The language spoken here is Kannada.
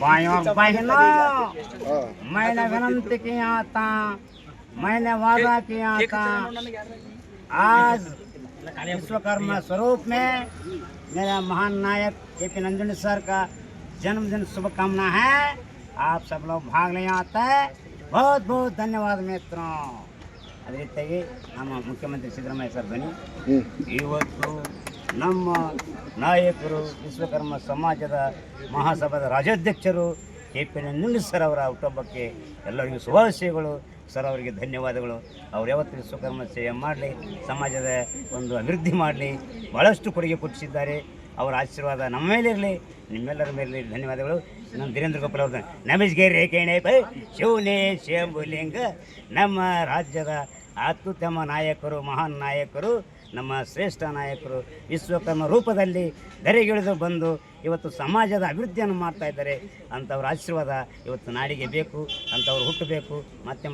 भाइयों बहनों, मैंने विनंती किया था, मैंने वादा किया था, आज विश्वकर्मा स्वरूप में मेरा महान नायक KP नंजुंडे सर का जन्मदिन शुभकामना है। आप सब लोग भाग ले आते हैं। बहुत बहुत ಧನ್ಯವಾದ मित्रों। ಅದೇ ರೀತಿಯಾಗಿ ನಮ್ಮ ಮುಖ್ಯಮಂತ್ರಿ ಸಿದ್ದರಾಮಯ್ಯ ಸರ್ ಬನ್ನಿ ಇವತ್ತು ನಮ್ಮ ನಾಯಕರು ವಿಶ್ವಕರ್ಮ ಸಮಾಜದ ಮಹಾಸಭಾದ ರಾಜ್ಯಾಧ್ಯಕ್ಷರು KP ನಂಜುಂಡೆ ಸರ್ ಅವರ ಹುಟ್ಟುಹಬ್ಬಕ್ಕೆ ಎಲ್ಲರಿಗೂ ಶುಭಾಶಯಗಳು ಸರ್, ಅವರಿಗೆ ಧನ್ಯವಾದಗಳು. ಅವ್ರು ಯಾವತ್ತು ವಿಶ್ವಕರ್ಮ ಸೇವೆ ಮಾಡಲಿ, ಸಮಾಜದ ಒಂದು ಅಭಿವೃದ್ಧಿ ಮಾಡಲಿ, ಭಾಳಷ್ಟು ಕೊಡುಗೆ ಕೊಟ್ಟಿಸಿದ್ದಾರೆ. ಅವರ ಆಶೀರ್ವಾದ ನಮ್ಮ ಮೇಲೆ ಇರಲಿ, ನಿಮ್ಮೆಲ್ಲರ ಮೇಲೆ ಧನ್ಯವಾದಗಳು. ನಮ್ಮ ಧೀರೇಂದ್ರ ಗೋಪಾಲ್ ಅವ್ರದ್ದು ನಮಸ್ಕಾರ ರೇಖೆಣೆ ಬೈ ಶಿವನೇ ಶಂಭುಲಿಂಗ. ನಮ್ಮ ರಾಜ್ಯದ ಅತ್ಯುತ್ತಮ ನಾಯಕರು, ಮಹಾನ್ ನಾಯಕರು, ನಮ್ಮ ಶ್ರೇಷ್ಠ ನಾಯಕರು ವಿಶ್ವಕರ್ಮ ರೂಪದಲ್ಲಿ ಧರೆಗಿಳಿದು ಬಂದು ಇವತ್ತು ಸಮಾಜದ ಅಭಿವೃದ್ಧಿಯನ್ನು ಮಾಡ್ತಾ ಇದ್ದಾರೆ. ಅಂಥವ್ರ ಆಶೀರ್ವಾದ ಇವತ್ತು ನಾಡಿಗೆ ಬೇಕು, ಅಂಥವ್ರು ಹುಟ್ಟಬೇಕು. ಮತ್ತೆ